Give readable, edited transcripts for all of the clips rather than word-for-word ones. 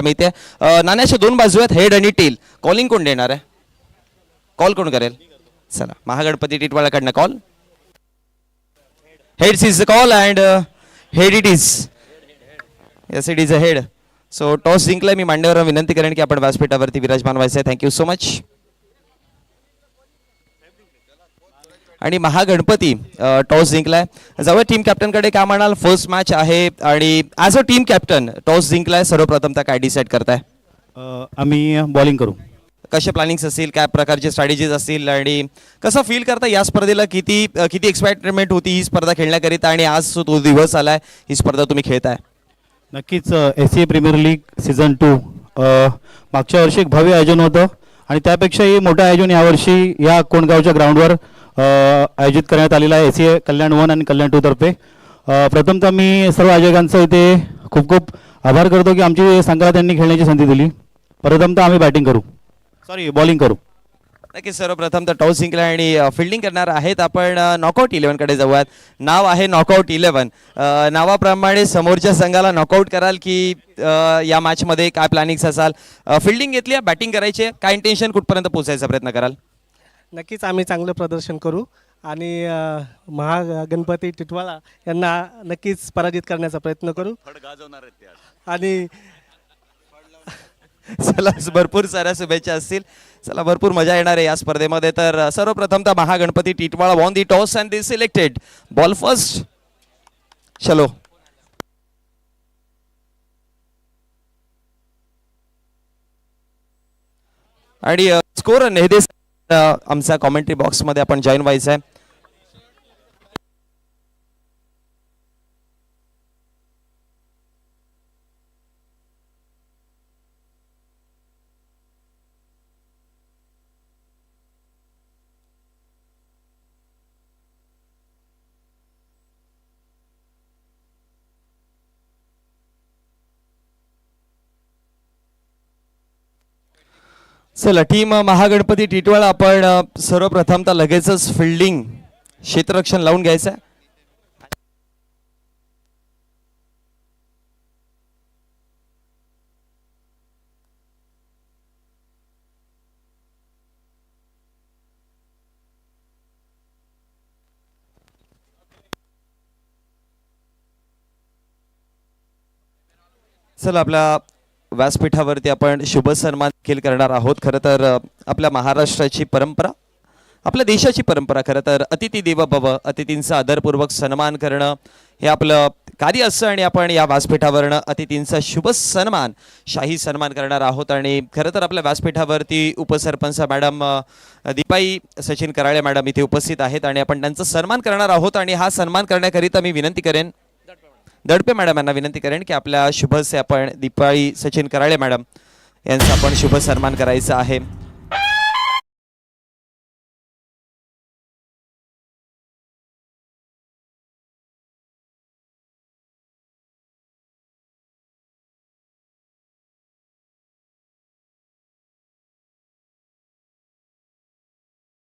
मिळते. नाण्याच्या दोन बाजू आहेत, हेड आणि टेल. कॉलिंग कोण देणार आहे? कॉल कोण करेल? चला, महागणपती टिटवाळाकडनं call. Heads is the call and head it is. Yes, it is a head. So toss जिंकलाय. मी मांडीवर विनंती करेन की आपण व्यासपीठावरती विराजमान व्हायचं आहे. Thank you so much. आणि महागणपती टॉस जिंकलाय. जाऊया टीम कॅप्टनकडे. काय म्हणाल? फर्स्ट मॅच आहे आणि as a team captain toss जिंकलाय. सर्वप्रथम काय डिसाईड करताय? आम्ही बॉलिंग करू. कसे प्लॅनिंग्स असतील, काय प्रकारचे स्ट्रॅटेजीज असतील आणि कसं फील करता या स्पर्धेला? किती एक्साइटमेंट होती ही स्पर्धा खेळण्याकरिता आणि आज तो दिवस आलाय, ही स्पर्धा तुम्ही खेळताय? नक्कीच एसीए प्रीमियर लीग सीझन 2 मागच्या वर्षी एक भव्य आयोजन होतं आणि त्यापेक्षाही मोठं आयोजन यावर्षी या कोंडगावच्या ग्राउंडवर आयोजित करण्यात आलेलं आहे एसीए कल्याण 1 आणि कल्याण 2 तर्फे. प्रथमतः मी सर्व आयोजकांचं इथे खूप खूप आभार करतो की आमची संघाला त्यांनी खेळण्याची संधी दिली. प्रथमतः आम्ही बॉलिंग करू. नक्की. सर्वप्रथम तर टॉस जिंकला आणि फिल्डिंग करणार आहेत. आपण नॉकआउट 11कडे जाऊयात. नाव आहे नॉकआउट 11. नावाप्रमाणे समोरच्या संघाला नॉकआउट कराल की या मॅचमध्ये काय प्लॅनिंग्स असाल? फिल्डिंग घेतली आहे, बॅटिंग करायची आहे, काय इंटेन्शन, कुठपर्यंत पोहोचायचा प्रयत्न कराल? नक्कीच आम्ही चांगलं प्रदर्शन करू आणि महागणपती टिटवाळा यांना नक्कीच पराजित करण्याचा प्रयत्न करू. आणि चला, भरपूर साऱ्या शुभेच्छा असतील. चला, भरपूर मजा येणार आहे या स्पर्धेमध्ये. तर सर्वप्रथम तर Mahaganpati Titwala won the toss and they selected ball first. चलो. आणि स्कोर नेहदेस आमच्या कॉमेंट्री बॉक्समध्ये आपण जॉईन व्हायचं आहे. चला, टीम महागणपती टिटवाळा आपण सर्वप्रथम तर लगेचच फिल्डिंग क्षेत्ररक्षण लावून घ्यायचं आहे. चला, आपल्या व्यासपीठावरती आपण शुभ सन्मान देखील करणार आहोत. खरं तर आपल्या महाराष्ट्राची परंपरा, आपल्या देशाची परंपरा खरं तर अतिथी देव भव, अतिथींचा आदरपूर्वक सन्मान करणं हे आपलं कार्य असतं आणि आपण या व्यासपीठावरनं अतिथींचा शुभ सन्मान, शाही सन्मान करणार आहोत. आणि खरं तर आपल्या व्यासपीठावरती उपसरपंच मॅडम दीपाई सचिन कराळे मॅडम इथे उपस्थित आहेत आणि आपण त्यांचा सन्मान करणार आहोत. आणि हा सन्मान करण्याकरिता मी विनंती करेन, दडपे मॅडम यांना विनंती करेन की आपल्या शुभ से आपण दीपाई सचिन कराळे मॅडम यांचा आपण शुभ सन्मान करायचा आहे.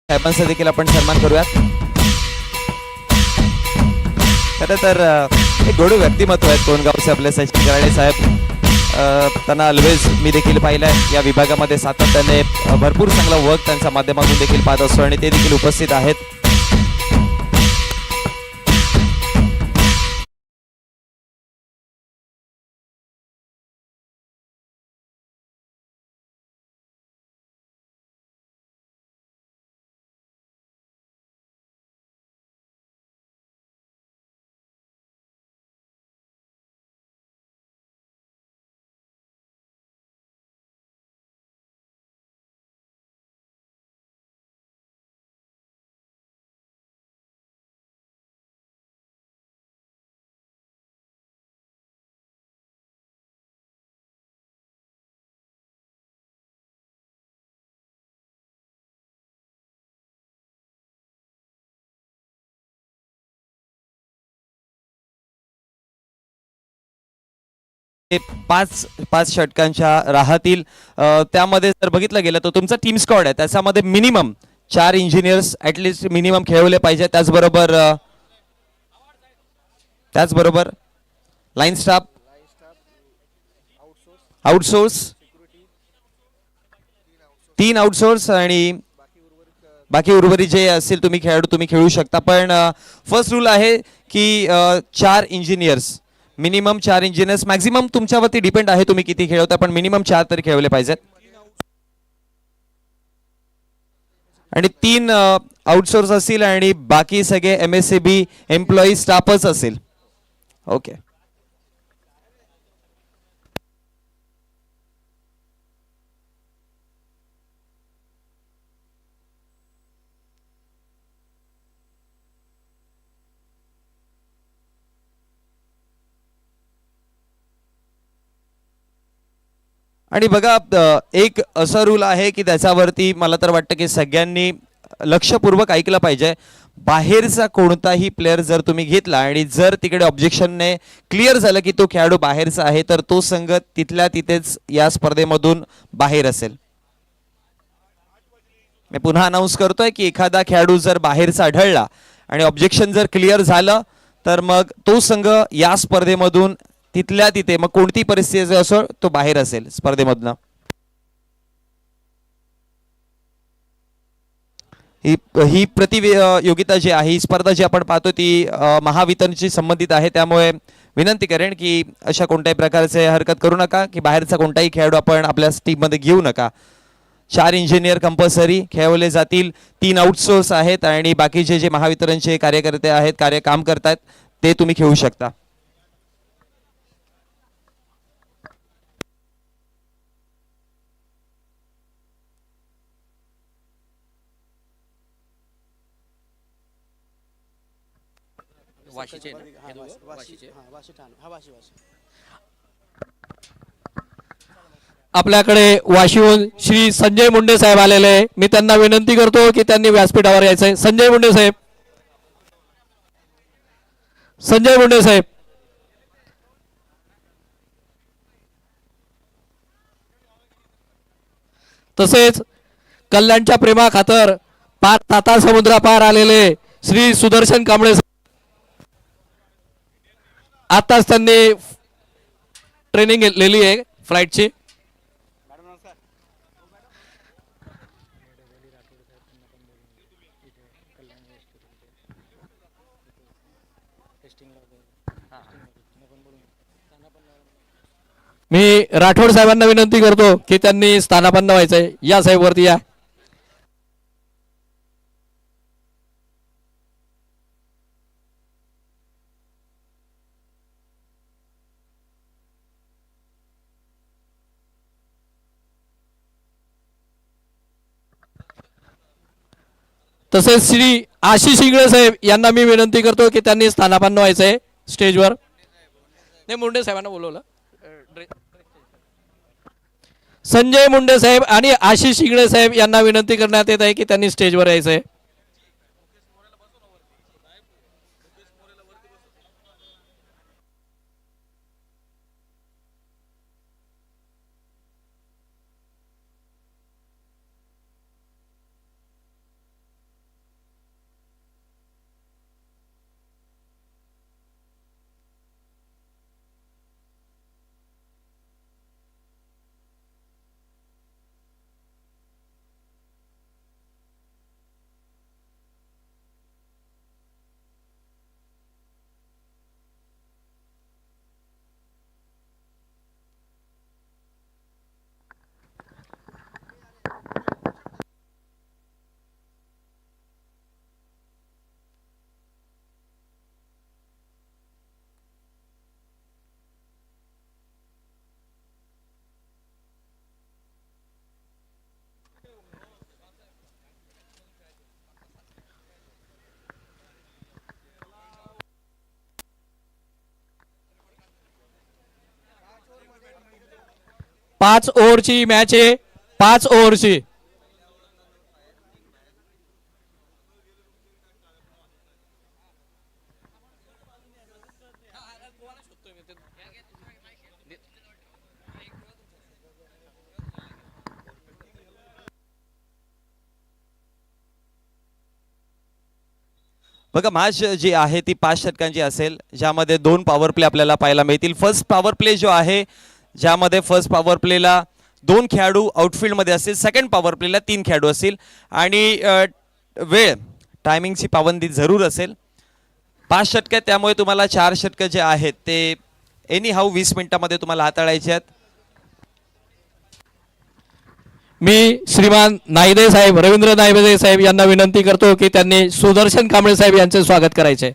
साहेबांचा देखील आपण सन्मान करूयात. खरं तर एक गोड व्यक्तिमत्व आहेत कोणगावचे आपले सचिन कराळे साहेब. त्यांना ऑलवेज मी देखील पाहिलं आहे या विभागामध्ये सातत्याने भरपूर चांगला वर्क त्यांच्या माध्यमातून देखील पाहत असतो आणि ते देखील उपस्थित आहेत. पाच षटकांच्या राहातील. त्यामध्ये जर बघितलं गेलं तर तुमचा टीम स्क्वॉड आहे त्याच्यामध्ये मिनिमम 4 इंजिनियर्स ॲटलिस्ट मिनिमम खेळवले पाहिजे. त्याचबरोबर लाईन स्टाफ आउटसोर्स 3 आउटसोर्स आणि बाकी उर्वरित जे असेल तुम्ही खेळाडू तुम्ही खेळू शकता. पण फर्स्ट रूल आहे की 4 इंजिनियर्स, मिनिमम 4 इंजिनियर्स. मॅक्झिमम तुमच्यावरती डिपेंड आहे तुम्ही किती खेळवता, पण मिनिमम 4 तरी खेळवले पाहिजेत. आणि 3 आउटसोर्स असतील आणि बाकी सगळे MSCB एम्प्लॉई स्टाफच असेल. ओके. आणि बघा एक असा रूल आहे की त्याच्यावरती मला तर वाटतं की सगळ्यांनी लक्षपूर्वक ऐकलं पाहिजे. बाहेरचा कोणताही प्लेअर जर तुम्ही घेतला आणि जर तिकडे ऑब्जेक्शनने क्लिअर झालं की तो खेळाडू बाहेरचा आहे, तर तो संघ तिथल्या तिथेच या स्पर्धेमधून बाहेर असेल. मी पुन्हा अनाऊन्स करतोय की एखादा खेळाडू जर बाहेरचा आढळला आणि ऑब्जेक्शन जर क्लिअर झालं, तर मग तो संघ या स्पर्धेमधून तिथल्या तिथे, मग कोणती परिस्थिती असो, तो बाहेर असेल स्पर्धेमधनं. ही प्रतियोगिता जी आहे, ही स्पर्धा जी आपण पाहतो ती महावितरणशी संबंधित आहे. त्यामुळे विनंती करेन की अशा कोणत्याही प्रकारचे हरकत करू नका की बाहेरचा कोणताही खेळाडू आपण आपल्या टीममध्ये घेऊ नका. 4 इंजिनियर कंपल्सरी खेळवले जातील. 3 आउटसोर्स आहेत आणि बाकीचे जे महावितरणचे कार्यकर्ते आहेत, काम करतात, ते तुम्ही खेळू शकता. आपल्याकडे वाशीहून श्री संजय मुंडे साहेब आलेले आहे. मी त्यांना विनंती करतो की त्यांनी व्यासपीठावर यायचंय. संजय मुंडे साहेब, संजय मुंडे साहेब. तसेच कल्याणच्या प्रेमा खातर 5 ताता समुद्रापार आलेले श्री सुदर्शन कांबळे, आताच त्यांनी ट्रेनिंग घेतलेली आहे फ्लाईटची. मी राठोड साहेबांना विनंती करतो की त्यांनी स्थानापन्न व्हायचंय. या साहेब वरती या. तसेच श्री आशिष इंगळे साहेब यांना मी विनंती करतो की त्यांनी स्थानापन्न व्हायचंय स्टेजवर. नाही, मुंडे साहेबांना बोलवलं. संजय मुंडे साहेब आणि आशिष इंगळे साहेब यांना विनंती करण्यात येत आहे की त्यांनी स्टेजवर यायचंय. पाच ओव्हरची मॅच आहे. 5 ओव्हरची. बघा, मॅच जी आहे ती 5 षटकांची असेल, ज्यामध्ये 2 पॉवर प्ले आपल्याला पाहायला मिळतील. फर्स्ट पॉवर प्ले जो आहे ज्यामध्ये फर्स्ट पॉवर प्लेला 2 खेळाडू आउटफील्डमध्ये असतील, सेकंड पॉवर प्लेला 3 खेळाडू असतील आणि वेळ टायमिंगची पाबंदी जरूर असेल. 5 षटके, त्यामुळे तुम्हाला 4 षटके जे आहेत ते एनी हाऊ 20 मिनिटामध्ये तुम्हाला हाताळायचे आहेत. मी श्रीमान नायदे साहेब, रवींद्र नायदे साहेब यांना विनंती करतो की त्यांनी सुदर्शन कांबळे साहेब यांचे स्वागत करायचे.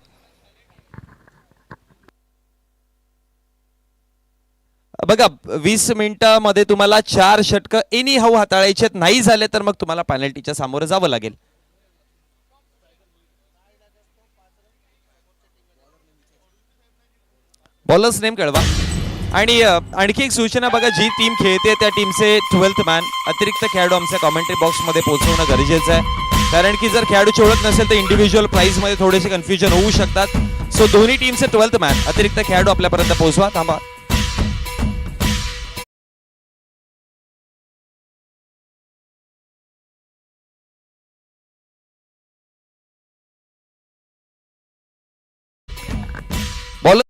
बघा 20 मिनिटामध्ये तुम्हाला 4 षटकं एनी हाऊ हाताळायचे आहेत. नाही झाले तर मग तुम्हाला पेनल्टीच्या सामोरं जावं लागेल. बॉलर्स नेम कळवा. आणि आणखी एक सूचना बघा, जी टीम खेळते त्या टीमचे 12th मॅन अतिरिक्त खेळाडू आमच्या कॉमेंट्री बॉक्समध्ये पोहोचवणं गरजेचं आहे, कारण की जर खेळाडूची ओळख नसेल तर इंडिव्हिज्युअल प्राइजमध्ये थोडेसे कन्फ्युजन होऊ शकतात. सो दोन्ही टीमचे 12th मॅन अतिरिक्त खेळाडू आपल्यापर्यंत पोहोचवा. थांबा. बॉलर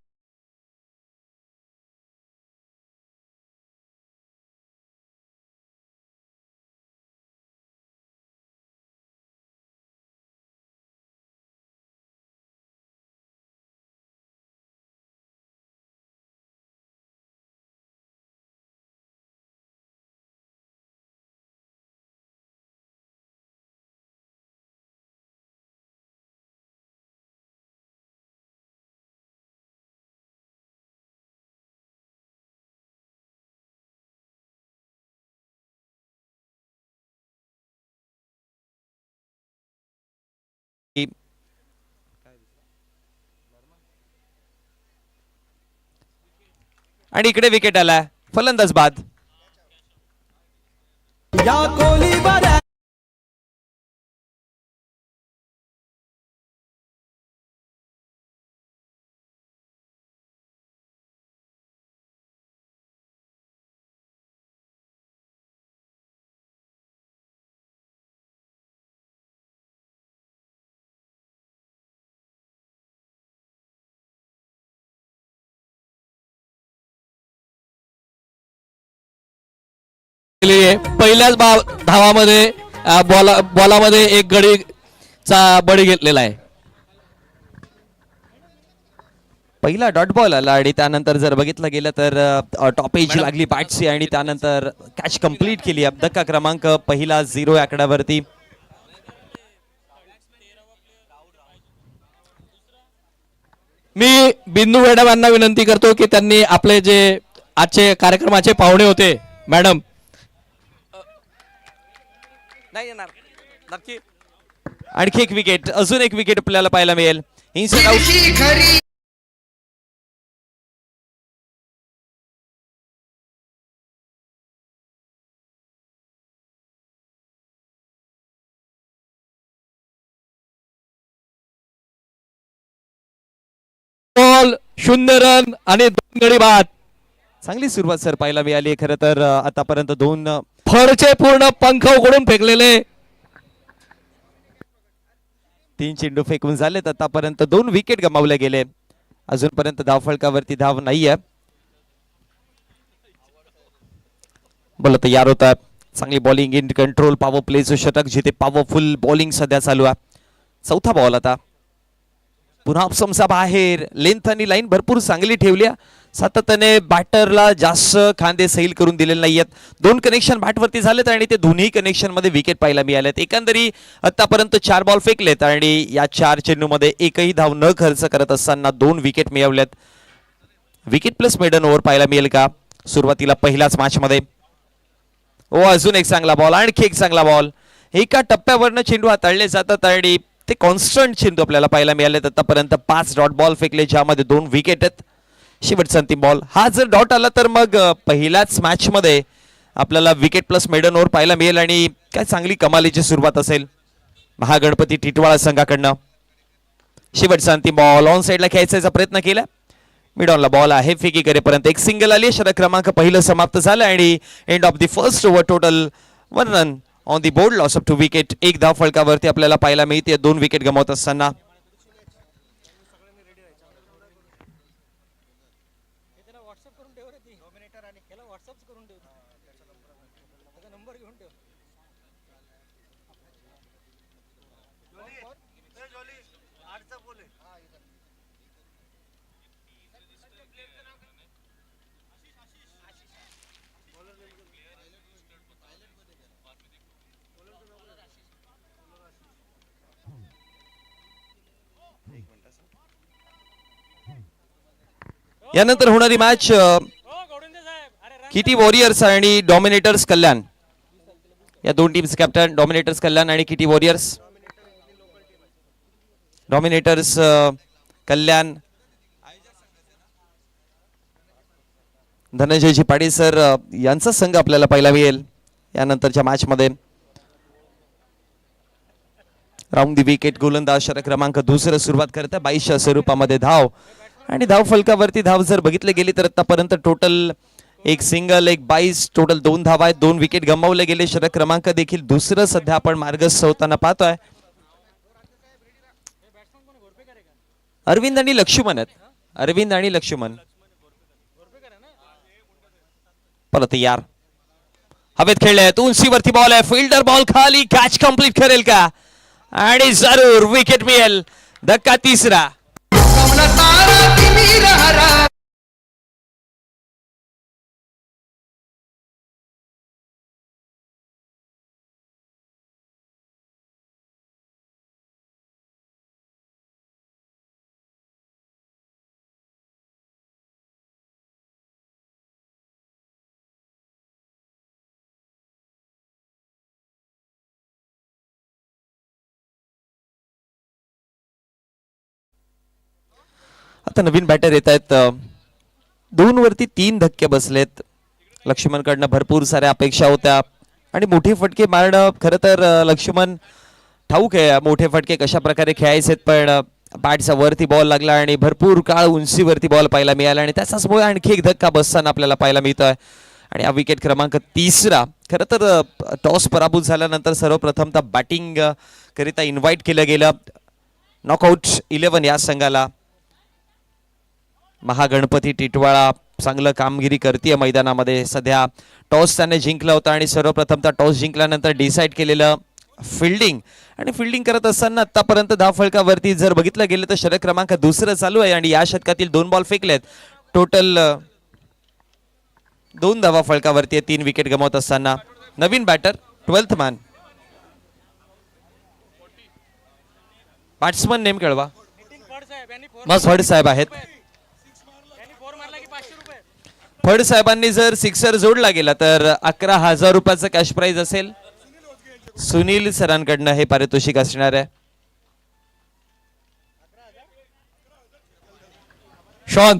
आणि इकडे विकेट आलाय. फलंदाज बाद. पहिल्याच धावामध्ये बॉलामध्ये एक गडीचा बळी घेतलेला आहे. पहिला डॉट बॉल आला आणि त्यानंतर जर बघितलं गेलं तर टॉप एज लागली बॅटची आणि त्यानंतर कॅच कंप्लीट केली. धक्का क्रमांक पहिला 0 आकड्यावरती. मी बिंदू मॅडम यांना विनंती करतो की त्यांनी आपले जे आजचे कार्यक्रमाचे पाहुणे होते मॅडम नाही येणार नक्की. आणखी एक विकेट, अजून एक विकेट आपल्याला पाहायला मिळेल. Inside out. बॉल 0 रन आणि 2 गडी बाद. चांगली सुरुवात सर पाहायला मिळाली. खरं तर आतापर्यंत 2 फळचे पूर्ण पंख उघडून फेकलेले. 3 चेंडू फेकून झालेत. आतापर्यंत 2 विकेट गमावले गेले. अजूनपर्यंत धावफलकावरती धाव नाहीये. बोला तयार होता. चांगली बॉलिंग इन कंट्रोल, पॉवर प्लेचं षटक, जिथे पॉवरफुल बॉलिंग सध्या चालू आहे. चौथा बॉल आता पुन्हा ऑप्शनचा बाहेर. लेंथ आणि लाईन भरपूर चांगली ठेवली. सातत्याने बॅटरला जास्त खांदे सैल करून दिलेले नाहीयेत. 2 कनेक्शन बॅटवरती झालेत आणि ते दोन्ही कनेक्शन मध्ये विकेट पाहायला मिळालेत. एकंदरी आतापर्यंत 4 बॉल फेकलेत आणि या 4 चेंडूमध्ये एकही धाव न खर्च करत असताना 2 विकेट मिळवल्यात. विकेट प्लस मेडन ओव्हर पाहायला मिळेल का सुरुवातीला पहिल्याच मॅच मध्ये? ओ अजून एक चांगला बॉल, आणखी एक चांगला बॉल. एका टप्प्यावरनं चेंडू हाताळले जातात आणि ते कॉन्स्टंट चेंडू आपल्याला पाहायला मिळालेत. आतापर्यंत 5 डॉट बॉल फेकले, ज्यामध्ये 2 विकेट आहेत. शेवटचा अंतिम बॉल. हा जर डॉट आला तर मग पहिल्याच मॅच मध्ये आपल्याला विकेट प्लस मेडन ओव्हर पाहायला मिळेल आणि काय चांगली कमालीची सुरुवात असेल महागणपती टिटवाळा संघाकडनं. शेवटचा अंतिम बॉल ऑन साईडला खेचायचा प्रयत्न केला. मिड ऑनला बॉल आहे, फेकी करेपर्यंत एक सिंगल आली. षटक क्रमांक पहिलं समाप्त झालं आणि end of the first over. Total 1 run on the board, loss of 2 wicket. एक धाव फलकावरती आपल्याला पाहायला मिळते 2 विकेट गमावत असताना. यानंतर होणारी मॅच किटी वॉरियर्स आणि डॉमिनेटर्स कल्याण या दोन टीम्स कॅप्टन डॉमिनेटर्स कल्याण आणि किटी वॉरियर्स. डॉमिनेटर्स कल्याण धनंजयजी पाटील सर यांचा संघ आपल्याला पाहायला मिळेल यानंतरच्या मॅच मध्ये. राऊंड दी विकेट गोलंदाज षटक क्रमांक दुसरं सुरुवात करत 22च्या स्वरूपामध्ये धाव आणि धाव फलकावरती धाव जर बघितले गेली तर आतापर्यंत टोटल एक सिंगल एक 22 टोटल 2 धावा आहेत. 2 विकेट गमावले गेले. षटक क्रमांक देखील दुसरं सध्या आपण मार्गस्थ होताना पाहतोय. अरविंद आणि लक्ष्मण आहेत. अरविंद आणि लक्ष्मण परत यार हवेत खेळले आहेत. उंचीवरती बॉल आहे. फिल्डर बॉल खाली कॅच कंप्लीट करेल का आणि जरूर विकेट मिळेल. धक्का तिसरा. आता नवीन बॅटर येत आहेत. 2 वरती 3 धक्के बसलेत. लक्ष्मणकडनं भरपूर साऱ्या अपेक्षा होत्या आणि मोठे फटके मारणं खरं तर लक्ष्मण ठाऊक आहे मोठे फटके कशा प्रकारे खेळायचे. पण बॅटचा वरती बॉल लागला आणि भरपूर काळ उंचीवरती बॉल पाहायला मिळाला आणि त्याचाचमुळे आणखी एक धक्का बसताना आपल्याला पाहायला मिळतोय. आणि हा विकेट क्रमांक तिसरा. खरं तर टॉस पराभूत झाल्यानंतर सर्वप्रथमतः बॅटिंग करिता इन्व्हाइट केलं गेलं नॉकआउट 11 या संघाला. महागणपती टिटवाळा चांगलं कामगिरी करते मैदानामध्ये. सध्या टॉस त्याने जिंकला होता आणि सर्वप्रथमतः टॉस जिंकल्यानंतर डिसाईड केलेलं फिल्डिंग आणि फिल्डिंग करत असताना आतापर्यंत धाव फलकावरती जर बघितलं गेलं तर षटक क्रमांक दुसरं चालू आहे आणि या षटकातील 2 बॉल फेकलेत. टोटल 2 धावा फलकावरती आहे 3 विकेट गमावत असताना. नवीन batter 12th man batsman name कळवा. मस्त फड साहेब आहेत. फड साहेबांनी जर सिक्सर जोडला गेला तर 11,000 रुपयाचं कॅश प्राइज असेल. सुनील सरांकडनं हे पारितोषिक असणार आहे. शॉन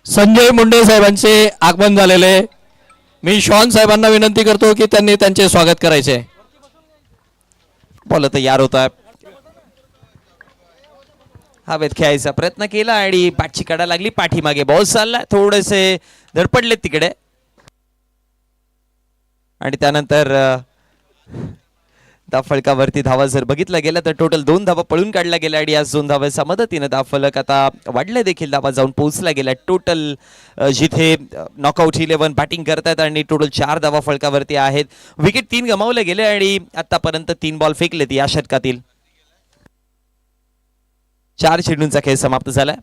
संजय मुंडे साहेबांचे आगमन झालेले. मी शॉन साहेबांना विनंती करतो की त्यांनी त्यांचे स्वागत करायचे. बॉल तयार होत आहे. हवेत खेळायचा प्रयत्न केला आणि बॅटची कडा लागली. पाठीमागे बॉल चालला. थोडेसे धडपडले तिकडे आणि त्यानंतर धाव फलकावरती धावा जर बघितला गेला तर टोटल 2 धावा पळून काढल्या गेल्या आणि याच 2 धावांच्या मदतीने धाव फलक आता वाढले देखील. धावा जाऊन पोहोचला गेला. टोटल जिथे नॉकआउट 11 बॅटिंग करतात आणि टोटल 4 धावा फलकावरती आहेत. विकेट 3 गमावले गेले आणि आतापर्यंत 3 बॉल फेकलेत या षटकातील. 4 चेंडूंचा खेळ समाप्त झालाय.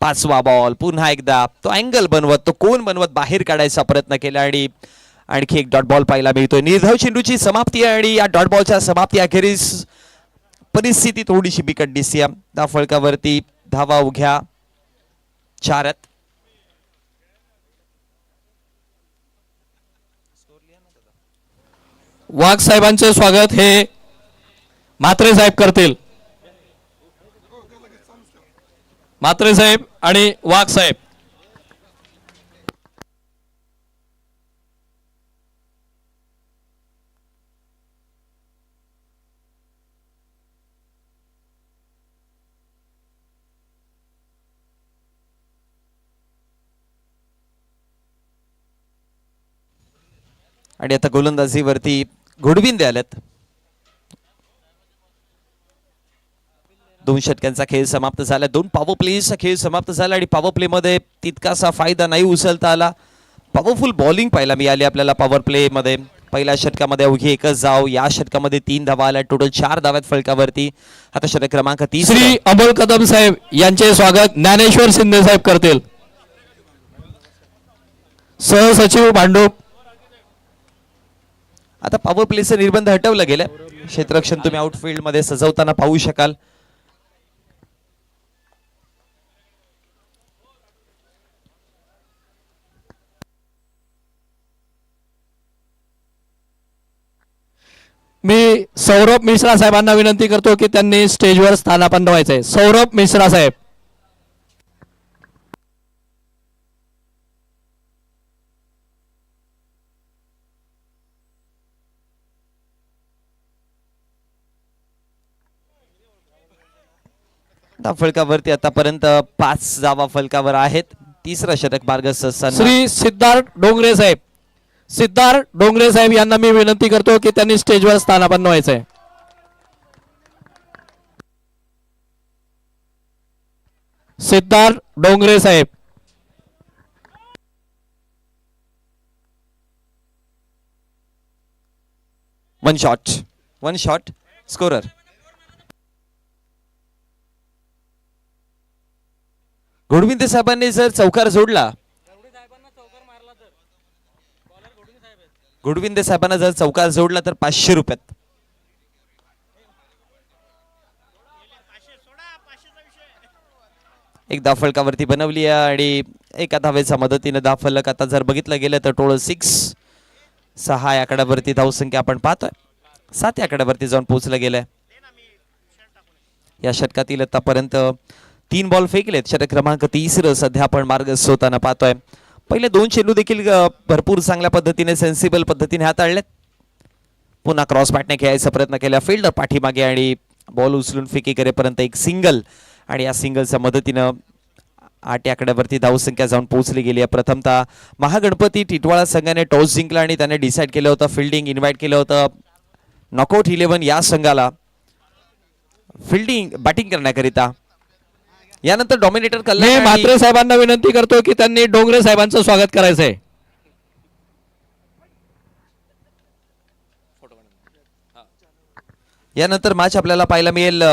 5वा बॉल पुन्हा एकदा तो अँगल बनवत तो कोण बनवत बाहेर काढायचा प्रयत्न केला आणि आणखी एक डॉट बॉल पाहायला मिळतोय. निर्धाव चेंडूची समाप्ती आहे आणि या डॉट बॉलच्या समाप्ती अखेरीस परिस्थिती थोडीशी बिकट दिसते. धाव फलकावरती धावा उघ्या 4 आहेत. वाघ साहेबांचे स्वागत हे म्हात्रे साहेब करतील. म्हात्रे साहेब आणि वाघ साहेब. आणि आता गोलंदाजीवरती घोडविंदे आलेत. 2 षटकांचा खेळ समाप्त झाला. 2 पॉवर प्लेचा खेळ समाप्त झाला आणि पॉवर प्ले मध्ये तितकासा फायदा नाही उचलता आला. पॉवरफुल बॉलिंग पाहायला मिळाली आपल्याला पॉवर प्ले मध्ये. पहिल्या षटकामध्ये अवघी एकच धाव, या षटकामध्ये 3 धावा आल्या. टोटल 4 धाव्यात फलकावरती. आता षटक क्रमांक 30 श्री अमोल कदम साहेब यांचे स्वागत ज्ञानेश्वर शिंदे साहेब करतील. सहसचिव भांडूप. आता पॉवर प्लेचं निर्बंध हटवलं गेलं. क्षेत्ररक्षण तुम्ही आउटफील्ड मध्ये सजवताना पाहू शकाल. मी सौरभ मिश्रा साहेबांना विनंती करतो की त्यांनी स्टेजवर स्थानापन्न व्हायचंय. सौरभ मिश्रा साहेब. फलकावरती आतापर्यंत 5 धावा फलकावर आहेत. तिसरं षटक मार्गस्थ असताना श्री सिद्धार्थ डोंगरे साहेब. सिद्धार्थ डोंगरे साहेब यांना मी विनंती करतो की त्यांनी स्टेजवर स्थानापन्न व्हायचंय. सिद्धार्थ डोंगरे साहेब. One shot scorer. घोडविंदे साहेबांनी जर चौकार जोडला, घोडविंदे साहेबांना जर चौकार जोडला तर 500 रुपयात. एक धाव फलकावरती बनवली आहे आणि एका धावेच्या मदतीने धाव फलक आता जर बघितलं गेलं तर टोटल 6 या आकड्यावरती धावसंख्या आपण पाहतोय. 7 या आकड्यावरती जाऊन पोहोचलं गेलंय. या षटकातील आतापर्यंत 3 बॉल फेकलेत. षटक क्रमांक 30 सध्या आपण मार्गस्थ होताना पाहतोय. पहिले 2 चेंडू देखील भरपूर चांगल्या पद्धतीने सेन्सिबल पद्धतीने हाताळलेत. पुन्हा क्रॉस बॅटने खेळायचा प्रयत्न केला. फिल्डर पाठीमागे आणि बॉल उचलून फेकी करेपर्यंत एक सिंगल आणि या सिंगलच्या मदतीनं 8 आकड्यावरती धावसंख्या जाऊन पोहोचली गेली आहे. प्रथमतः महागणपती टिटवाळा संघाने टॉस जिंकला आणि त्याने डिसाईड केलं होतं फिल्डिंग इन्व्हाइट केलं होतं नॉकआउट 11 या संघाला फिल्डिंग बॅटिंग करण्याकरिता. यानंतर डॉमिनेटर मी कल्याण म्हात्रे साहेबांना विनंती करतो की त्यांनी डोंगरे साहेबांचं स्वागत करायचंय. यानंतर मॅच आपल्याला पाहायला मिळेल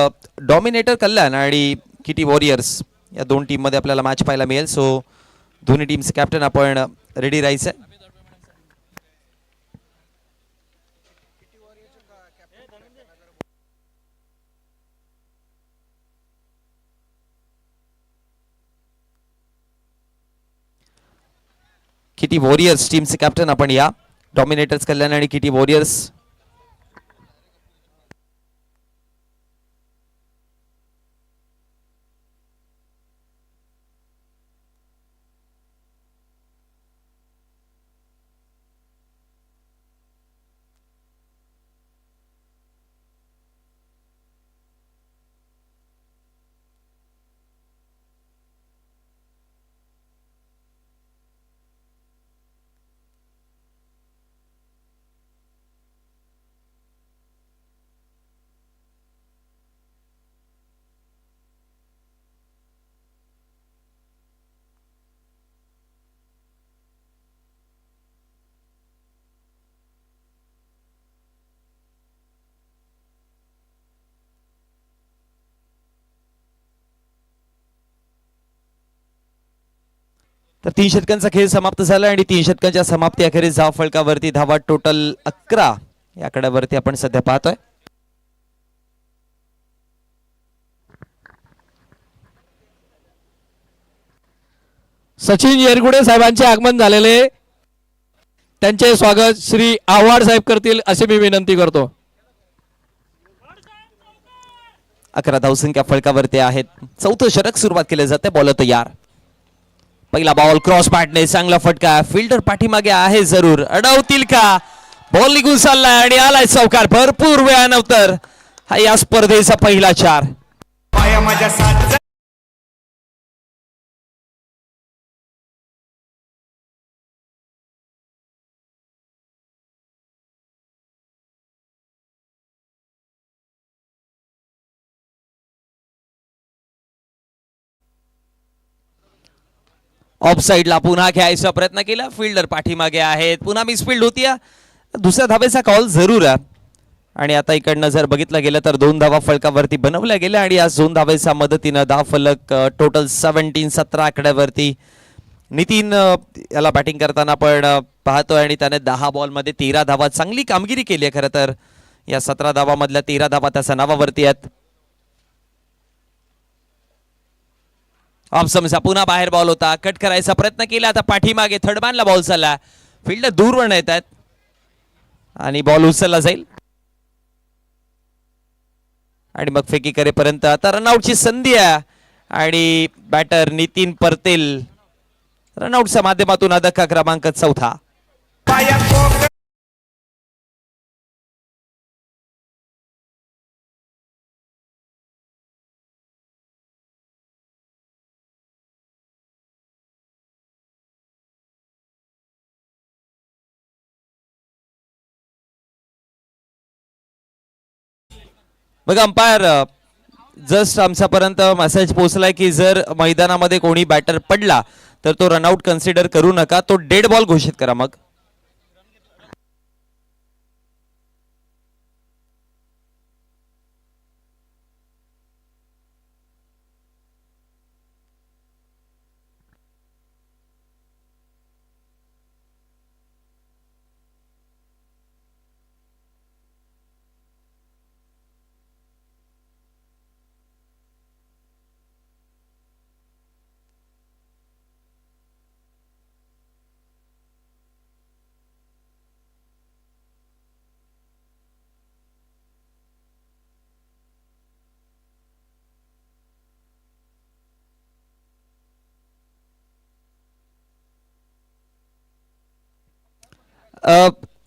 डॉमिनेटर कल्याण आणि किटी वॉरियर्स या 2 टीम मध्ये आपल्याला मॅच पाहायला मिळेल. सो दोन्ही टीमचे कॅप्टन आपण रेडी राहायचंय. किटी वॉरियर्स टीमचे कॅप्टन आपण या. डॉमिनेटर्स कल्याण आणि किटी वॉरियर्स. तर 3 षटकांचा खेळ समाप्त झाला आणि 3 षटकांच्या समाप्ती अखेरीस धाव फलकावरती धावा टोटल 11 या आकड्यावरती आपण सध्या पाहतोय. सचिन येरगुडे साहेबांचे आगमन झालेले. त्यांचे स्वागत श्री आव्हाड साहेब करतील अशी मी विनंती करतो. 11 धावसंख्या फलकावरती आहेत. 4थं षटक सुरुवात केले जाते. बॉल तयार. पहिला बॉल क्रॉस बॅटने चांगला फटका. फिल्डर पाठीमागे आहे जरूर. अडवतील का? बॉल निघून चाललाय आणि आलाय चौकार. भरपूर वेळानंतर हा या स्पर्धेचा पहिला 4. ऑफ साईडला पुन्हा खेळायचा प्रयत्न केला, फिल्डर पाठीमागे आहेत, पुन्हा मिसफिल्ड होती. दुसऱ्या धावेचा कॉल जरूर आहे. आणि आता इकडनं जर बघितलं गेलं तर 2 धावा फलकावरती बनवल्या गेल्या आणि आज 2 धावेच्या मदतीनं धाव फलक टोटल 17 आकड्यावरती. नितीन याला बॅटिंग करताना पण पाहतोय आणि त्याने 10 बॉलमध्ये 13 धावा, चांगली कामगिरी केली आहे. खरं तर या 17 धावामधल्या 13 धावा त्याच्या नावावरती आहेत. ऑप्शनचा पुन्हा बाहेर बॉल होता, कट करायचा प्रयत्न केला, आता पाठीमागे थर्डमॅनला बॉल चालला, फिल्डर दूरवर येत आहेत आणि बॉल उचलला जाईल. आणि मग फेकी करेपर्यंत आता रनआउटची संधी आहे आणि बॅटर नितीन परतेल रनआउटच्या माध्यमातून धक्का क्रमांक 4. बघा अंपायर जस्ट आमच्यापर्यंत मेसेज पोहोचलाय की जर मैदानामध्ये कोणी बॅटर पडला तर तो रनआउट कन्सिडर करू नका, तो डेड बॉल घोषित करा. मग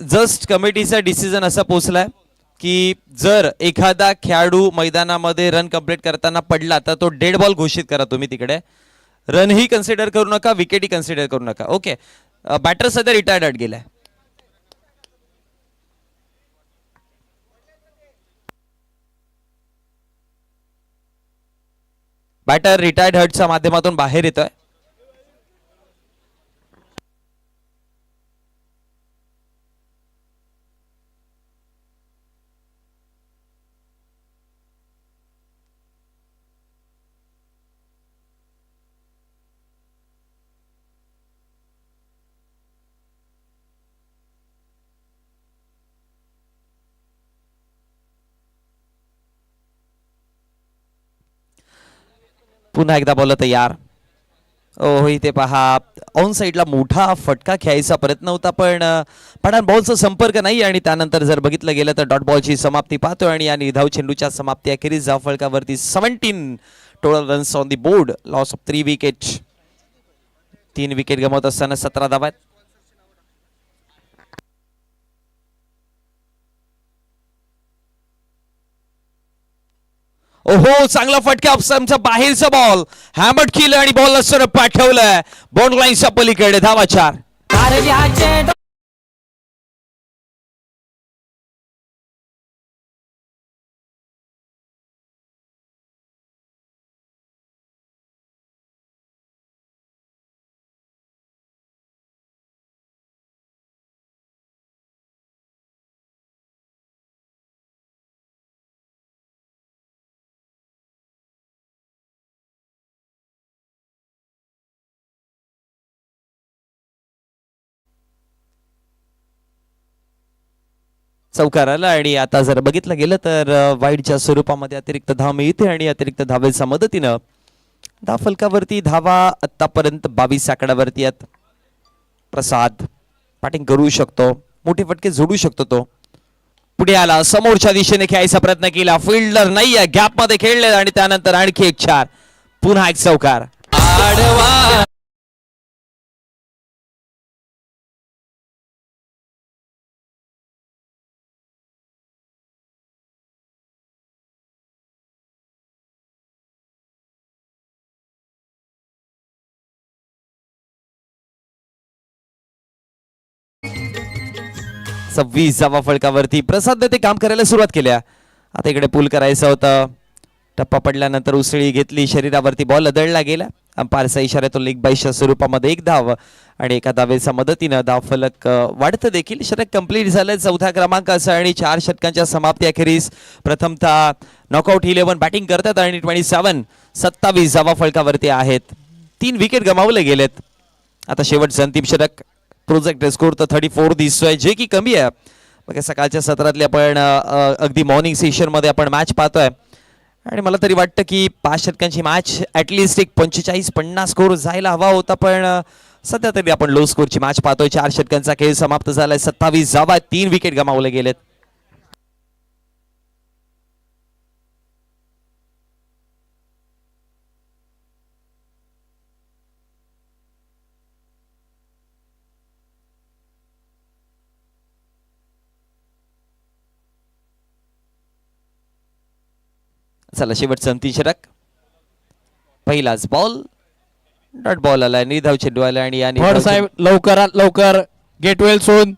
जस्ट कमिटीचा डिसिजन असा पोहोचलाय की जर एखादा खेळाडू मैदानामध्ये रन कंप्लीट करताना पडला तर तो डेड बॉल घोषित करा. तुम्ही तिकडे रनही कन्सिडर करू नका, विकेटही कन्सिडर करू नका. ओके, बॅटर सध्या रिटायर्ड आउट गेलाय. बॅटर रिटायर्ड हर्टच्या माध्यमातून बाहेर येतोय. पुन्हा एकदा बॉल तयार. हो इथे पहा ऑन साईडला मोठा फटका खेळायचा प्रयत्न होता पण बॉलचा संपर्क नाही आणि त्यानंतर जर बघितलं गेलं तर डॉट बॉलची समाप्ती पाहतोय आणि या निर्धाव चेंडूच्या समाप्ती अखेरीस धाव फलकावरती 17 total runs on the board. Loss of 3 wicket. 3 wicket गमावत असताना 17 धावा आहेत. ओहो चांगला फटका ऑफसाईडच्या बाहेरचा बॉल हॅमट केलं आणि बॉलला सरळ पाठवलंय बॉन्ड लाईनच्या पलीकडे. धावा 4. चौकार आला आणि आता जर बघितलं गेलं तर वाईडच्या स्वरूपामध्ये अतिरिक्त धाव मिळते आणि अतिरिक्त धावेच्या मदतीनं धाव फलकावरती धावा आतापर्यंत 22 आकड्यावरती आहेत. प्रसाद बॅटिंग करू शकतो, मोठे फटके जोडू शकतो. तो पुढे आला, समोरच्या दिशेने खेळायचा प्रयत्न केला, फिल्डर नाहीये, गॅप मध्ये खेळले आणि त्यानंतर आणखी एक 4. पुन्हा एक चौकार. जावा फलकावरती प्रसाद ते काम करायला सुरुवात केल्या. आता इकडे पूल करायचं होतं, टप्पा पडल्यानंतर उसळी घेतली, शरीरावरती बॉल अदळला गेला अंपायरचा इशारा तो लेग बाईच्या स्वरूपामध्ये एक धाव आणि एका धावेच्या मदतीनं धावफलक वाढतं देखील. षटक कंप्लीट झालं 4थ्या क्रमांकाचं आणि 4 षटकांच्या समाप्ती अखेरीस प्रथमतः नॉकआउट 11 बॅटिंग करतात आणि 27 धावा फलकावरती आहेत. 3 विकेट गमावले गेलेत. आता शेवटचं अंतिम षटक. प्रोजेक्ट स्कोर तर 34 दिसतोय जे की कमी आहे. बघा सकाळच्या सत्रातले आपण अगदी मॉर्निंग सेशनमध्ये आपण मॅच पाहतोय आणि मला तरी वाटतं की 5 षटकांची मॅच ॲटलिस्ट एक 45-50 स्कोर जायला हवा होता, पण सध्या तरी आपण लो स्कोरची मॅच पाहतोय. 4 षटकांचा खेळ समाप्त झालाय. 27 धावा, 3 विकेट गमावले गेलेत. चला शेवटचं अंतिम षटक. पहिलाच बॉल, डॉट बॉल आला, निर्धाव चेंडू आला आणि या फड निर्धाव साहेब लवकरात लवकर गेट वेल सोन.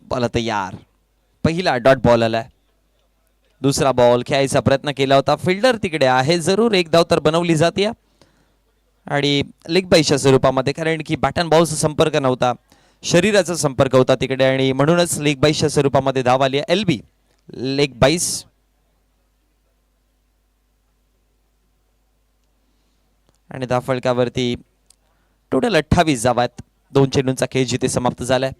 बॉल तयार. पहिला डॉट बॉल आलाय. दुसरा बॉल खेळायचा प्रयत्न केला होता. फिल्डर तिकडे आहे. जरूर एक धाव तर बनवली जाते आणि लेग बाईच्या स्वरूपामध्ये, कारण की बॅट अँड बॉलचा संपर्क नव्हता, शरीराचा संपर्क होता तिकडे आणि म्हणूनच लेग बाईच्या स्वरूपामध्ये धाव आली. LB लेग बाईस. आणि धाव फलकावरती टोटल 28 धावा आहेत. 2 चेंडूंचा खेळ जिथे समाप्त झालाय.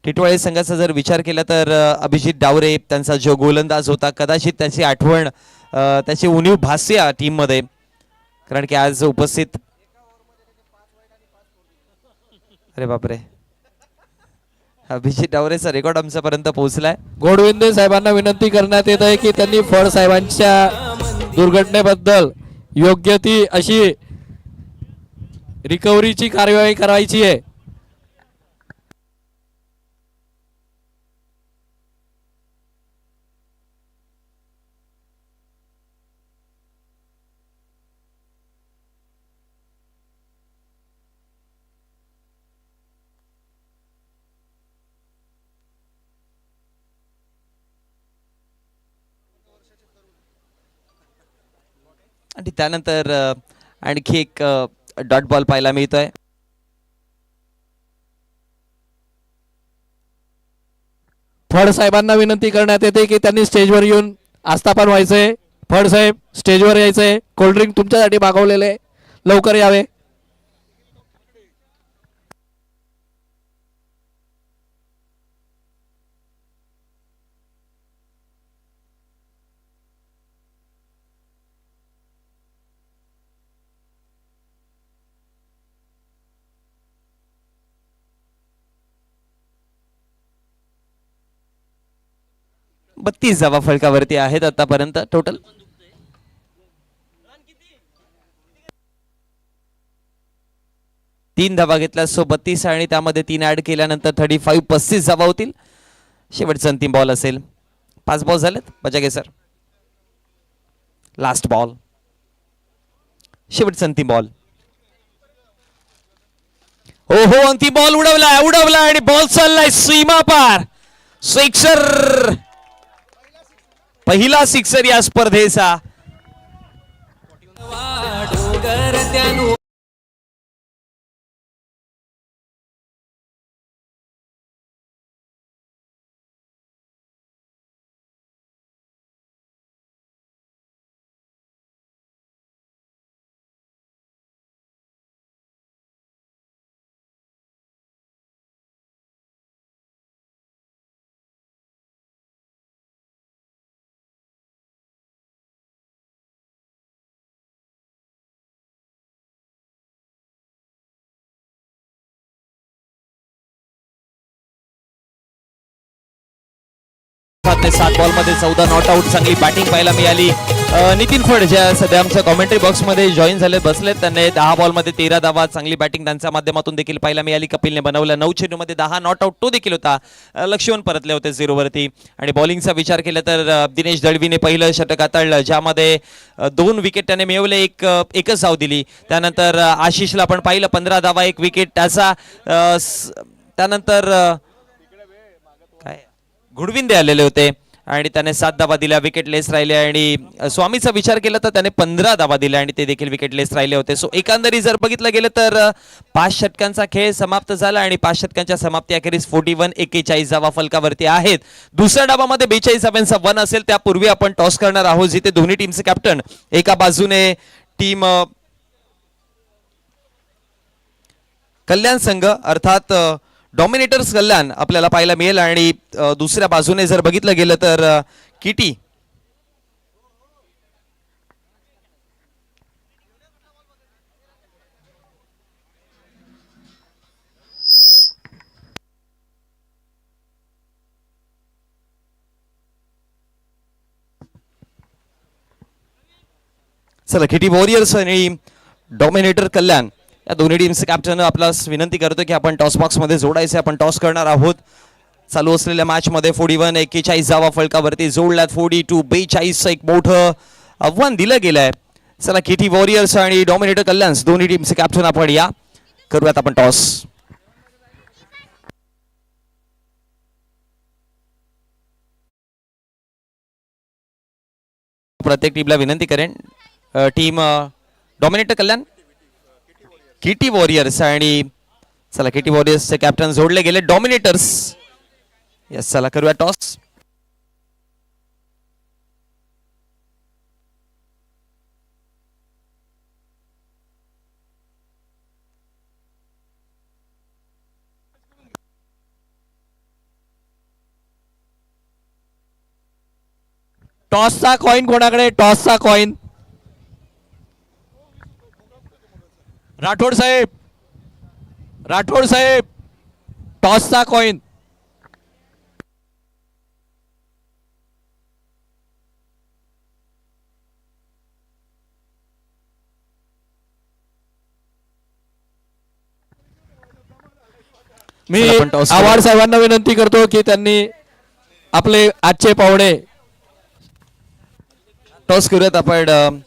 टिटवाळे संघाचा जर विचार केला तर अभिजित डावरे त्यांचा जो गोलंदाज होता, कदाचित त्याची आठवण, त्याची उणीव भासते टीम मध्ये, कारण की आज उपस्थित, अरे बापरे, अभिजित डावरेचा रेकॉर्ड आमच्यापर्यंत पोहोचलाय. गोडविंदे साहेबांना विनंती करण्यात येत आहे की त्यांनी फड साहेबांच्या दुर्घटनेबद्दल योग्य ती अशी रिकव्हरीची कार्यवाही करायची आहे. आणि त्यानंतर आणखी एक डॉट बॉल पाहायला मिळतोय. फड साहेबांना विनंती करण्यात येते की त्यांनी स्टेजवर येऊन आस्थापन व्हायचंय. फड साहेब स्टेजवर यायचंय. कोल्ड्रिंक तुमच्यासाठी मागवलेले, लवकर यावे. बत्तीस धावा फलकावरती आहेत आतापर्यंत टोटल. तीन धावा घेतल्या सो 32 आणि त्यामध्ये 3 ऍड केल्यानंतर 35 धावा होतील. शेवटचा अंतिम बॉल असेल. 5 बॉल झालेत. बजागे सर, लास्ट बॉल, शेवटचा अंतिम बॉल. हो हो, अंतिम बॉल उडवला आणि बॉल चाललाय सीमा पार. सिक्सर, पहिला सिक्सर या स्पर्धेचा. 7 बॉलमध्ये 14 नॉट आउट. चांगली बॅटिंग पाहायला मिळाली. नितीन फड ज्या सध्या आमच्या कॉमेंट्री बॉक्समध्ये जॉईन झाले बसलेत, त्यांनी 10 बॉलमध्ये 13 धावा. चांगली बॅटिंग त्यांच्या माध्यमातून देखील पाहायला मिळाली. कपिलने बनवलं 9 चेंडूमध्ये 10 नॉट आउट, तो देखील होता. लक्ष्मण परतले होते 0 वरती. आणि बॉलिंगचा विचार केला तर दिनेश दळवीने पहिलं षटक हाताळलं, ज्यामध्ये 2 विकेट त्याने मिळवले, एकच धाव दिली. त्यानंतर आशिषला पण पाहिलं, 15 धावा 1 विकेट त्याचा. त्यानंतर काय गुडविंदे आलेले होते आणि त्याने 7 धावा दिल्या, विकेट लेस राहिले. आणि स्वामीचा विचार केला तर त्याने 15 धावा दिल्या आणि ते देखील विकेट लेस राहिले होते. सो एकंदरीत जर बघितलं गेलं तर 5 षटकांचा खेळ समाप्त झाला आणि 5 षटकांच्या समाप्ती अखेरीस 41 धावा फलकावरती आहेत. दुसऱ्या डावामध्ये 42 धावांचा वन असेल. त्यापूर्वी आपण टॉस करणार आहोत, जिथे दोन्ही टीमचे कॅप्टन, एका बाजूने टीम कल्याण संघ अर्थात डॉमिनेटर्स कल्याण आपल्याला पाहायला मिळेल आणि दुसऱ्या बाजूने जर बघितलं गेलं तर किटी चला किटी वॉरियर्स आणि डॉमिनेटर कल्याण या दोन्ही टीमचे कॅप्टन आपल्यास विनंती करतो की आपण टॉस बॉक्स मध्ये जोडायचे. आपण टॉस करणार आहोत. चालू असलेल्या मॅच मध्ये 41 धावा फलकावरती जोडल्यात. 42 एक मोठं आव्हान दिलं गेलंय. चला किटी वॉरियर्स आणि डॉमिनेटर कल्याण दोन्ही टीमचे कॅप्टन आपण या करूयात आपण टॉस. प्रत्येक टीमला विनंती करेन, टीम डॉमिनेटर कल्याण, किटी वॉरियर्स आणि चला किटी वॉरियर्सचे कॅप्टन जोडले गेले डॉमिनेटर्स. यस, चला करूया टॉस. टॉसचा कॉइन कोणाकडे? टॉसचा कॉइन राठोड साहेब, राठोड साहेब, टॉसचा कॉइन. मी चला, आपण toss आव्हाड करूया. साहेबांना विनंती करतो की त्यांनी आपले आजचे पाहुणे टॉस करूयात आपण.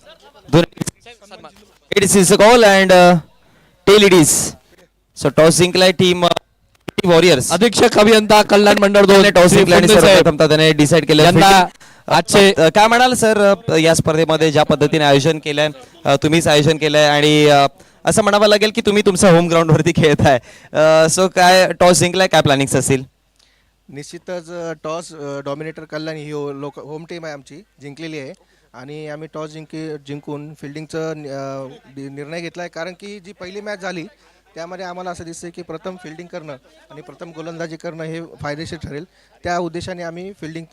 It's is a call and tail it is. So toss जिंकलाय टीम वॉरियर्स. अधीक्षक अभियंता कल्याण मंडळ त्याने टॉस श्री जिंकला आणि फुंदे साहेब सर्वप्रथम त्याने डिसाईड केलं. यांना आजचे आजचे काय म्हणाल सर, या स्पर्धेमध्ये ज्या पद्धतीने आयोजन केलंय, तुम्हीच आयोजन केलंय आणि असं म्हणावं लागेल की तुम्ही तुमच्या होम ग्राउंड वरती खेळताय. सो काय टॉस जिंकलाय, काय प्लॅनिंग असेल? निश्चितच टॉस डॉमिनेटर कल्याण ही होम टीम आहे आमची, जिंकलेली आहे आणि आम्ही टॉस जिंकून फिल्डिंगचं निर्णय घेतला आहे. कारण की जी पहिली मॅच झाली त्यामध्ये आम्हाला असं दिसतं की प्रथम फिल्डिंग करणं आणि प्रथम गोलंदाजी करणं हे फायदेशीर ठरेल. त्या उद्देशाने आम्ही फिल्डिंग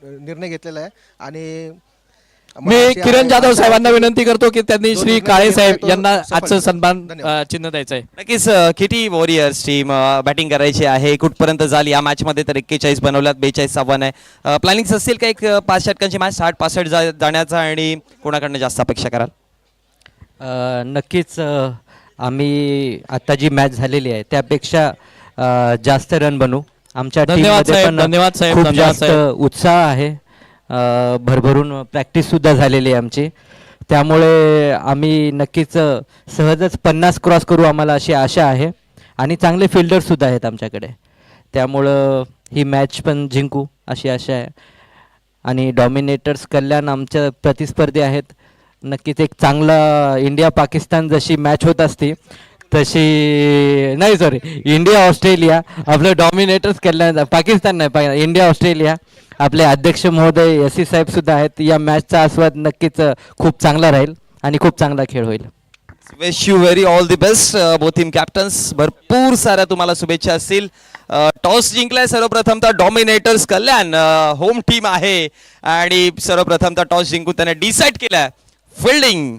निर्णय घेतलेला आहे. आणि मी किरण जाधव साहेबांना विनंती करतो की त्यांनी श्री काळे साहेब यांना आजचं सन्मान धन्यवाद. चिन्ह द्यायचं आहे. नक्कीच किटी वॉरियर्स टीम बॅटिंग करायची आहे. कुठपर्यंत झाली या मॅच मध्ये? तर 41 बनवल्यात, 42 आव्हान आहे. प्लॅनिंग असेल का एक 5 षटकांची मॅच 60-65 जाण्याचा, आणि कोणाकडनं जास्त अपेक्षा कराल? नक्कीच आम्ही आता जी मॅच झालेली आहे त्यापेक्षा जास्त रन बनवू. आमच्या धन्यवाद टीममध्ये साहेब, पण धन्यवाद साहेब, खूप धन्यवाद जास्त साहेब. उत्साह आहे. भरभरून प्रॅक्टिस सुद्धा झालेली आहे आमची, त्यामुळे आम्ही नक्कीच सहजच 50 क्रॉस करू, आम्हाला अशी आशा आहे. आणि चांगले फिल्डर सुद्धा आहेत आमच्याकडे, त्यामुळं ही मॅच पण जिंकू अशी आशा आहे. आणि डॉमिनेटर्स कल्याण आमच्या प्रतिस्पर्धी आहेत. नक्कीच एक चांगला इंडिया पाकिस्तान जशी मॅच होत असते तशी, नाही सॉरी, इंडिया ऑस्ट्रेलिया, आपलं डॉमिनेटर्स कल्याण पाकिस्तान नाही, इंडिया ऑस्ट्रेलिया. आपले अध्यक्ष महोदय एस.सी. साहेब सुद्धा आहेत. या मॅचचा आस्वाद नक्कीच खूप चांगला राहील आणि खूप चांगला खेळ होईल. Wish you very all the best both team captains. भरपूर साऱ्या तुम्हाला शुभेच्छा असतील. टॉस जिंकलाय सर्वप्रथम तर डॉमिनेटर्स कल्याण, होम टीम आहे आणि सर्वप्रथम तर टॉस जिंकून त्याने डिसाईड केलाय फिल्डिंग.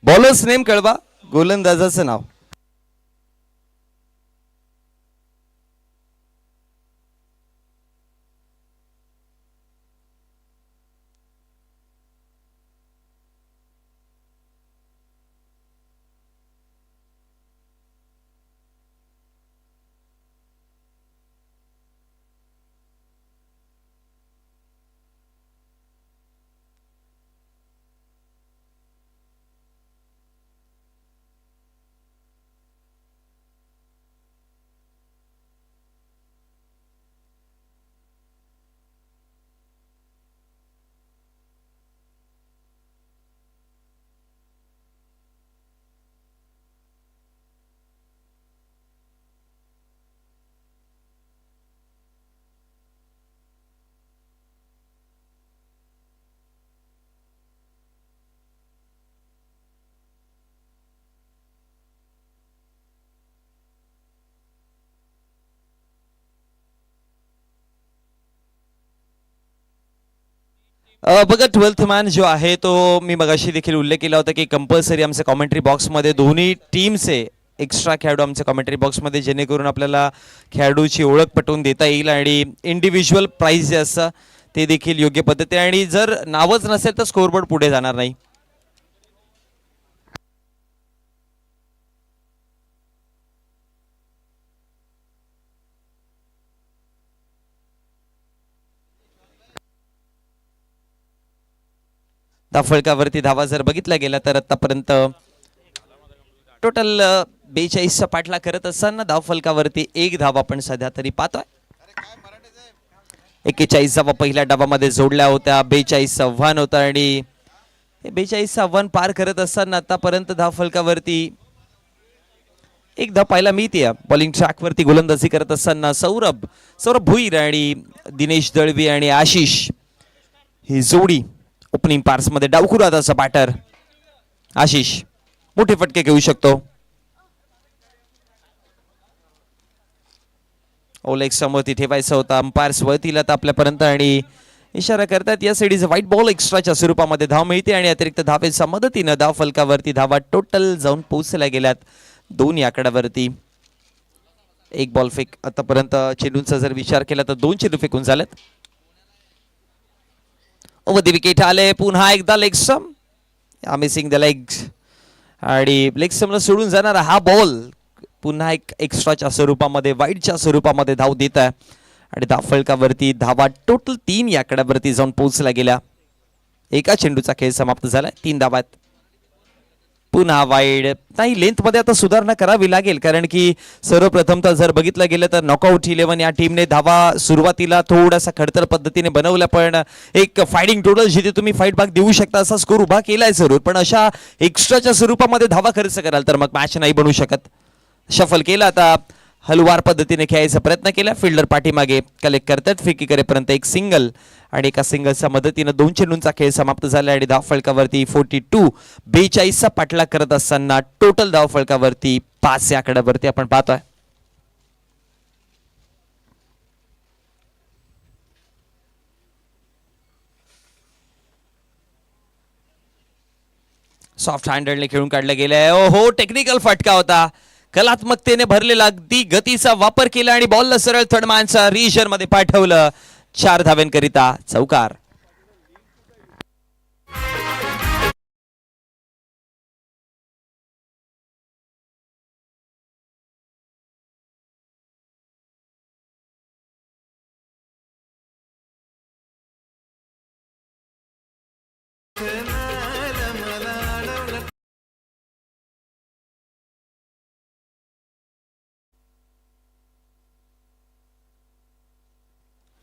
बॉलर्स नेम कळवा, गोलंदाजाचं नाव. बघा 12th मॅन जो आहे तो मी मगाशी देखील उल्लेख केला होता की कंपल्सरी आमच्या कॉमेंट्री बॉक्समध्ये दोन्ही टीमचे एक्स्ट्रा खेळाडू आमच्या कॉमेंट्री बॉक्समध्ये, जेणेकरून आपल्याला खेळाडूची ओळख पटवून देता येईल आणि इंडिव्हिज्युअल प्राइज जे असतं ते देखील योग्य पद्धतीने, आणि जर नावच नसेल तर स्कोरबोर्ड पुढे जाणार नाही. धावफलकावरती धावा जर बघितल्या गेल्या तर आतापर्यंत टोटल 42चा पाठला करत असताना धावफलकावरती 1 धाव आपण सध्या तरी पाहतोय. 41 धावा पहिल्या डावामध्ये जोडल्या होत्या, 42 आव्हान होतं आणि 42 आव्हान पार करत असताना आतापर्यंत धावफलकावरती 1 धाव पाहायला मिळते. बॉलिंग ट्रॅकवरती गोलंदाजी करत असताना सौरभ भुईर आणि दिनेश दळवी आणि आशिष ही जोडी ओपनिंग पार्स मध्ये डावखुरादाचा बॅटर. आशिष मोठे फटके घेऊ शकतो. ओलेग समोरती ठेवायचा होता, अंपायर्स वळतील आता आपल्यापर्यंत आणि इशारा करतात या साईडीचा व्हाईट बॉल एक्स्ट्राच्या स्वरूपामध्ये धाव मिळते आणि अतिरिक्त धावेच्या मदतीनं धाव फलकावरती धावा टोटल जाऊन पोहोचल्या गेल्यात 2 आकड्यावरती. 1 बॉल फेक आतापर्यंत चेंडूंचा जर विचार केला तर 2 चेंडू फेकून झालेत. ओव्हर दी विकेट आले पुन्हा एकदा leg stump, missing the legs आणि लेग स्टंपला सोडून जाणारा हा बॉल पुन्हा एक एक्स्ट्राच्या स्वरूपामध्ये वाईडच्या स्वरूपामध्ये धाव देत आहे आणि धाव फलकावरती धावा टोटल 3 आकड्यावरती जाऊन पोहोचल्या गेल्या. एका चेंडूचा खेळ समाप्त झालाय, 3 धावात. पुन्हा वाईड नाही, लेंथ मध्ये आता सुधारणा करावी लागेल, कारण की सर्वप्रथम तर जर बघितलं गेलं तर नॉकआउट 11 या टीमने धावा सुरुवातीला थोडासा खडतर पद्धतीने बनवल्या, पण एक फायटिंग टोटल जिथे तुम्ही फाईट भाग देऊ शकता असा स्कोर उभा केलाय जरूर, पण अशा एक्स्ट्राच्या स्वरूपामध्ये धावा खर्च कराल तर मग मॅच नाही बनू शकत. शफल केला, आता हलवार पद्धतीने खेळायचा प्रयत्न केला, फिल्डर पाठीमागे कलेक्ट करतात, फेकी करेपर्यंत एक सिंगल आणि एका सिंगलच्या मदतीने 2 चेंडूंचा खेळ समाप्त झाला आणि धाव फलकावरती 42 पाठला करत असताना टोटल धाव फलकावरती 5 या आकड्यावरती आपण पाहतोय. सॉफ्ट हँडलने खेळून काढलं गेलंय. हो, टेक्निकल फटका होता, कलात्मकतेने भरलेला, अगदी गतीचा वापर केला आणि बॉलला सरळ थर्डमॅनच्या रिजन मध्ये पाठवलं. 4 धाव्यांकरिता चौकार.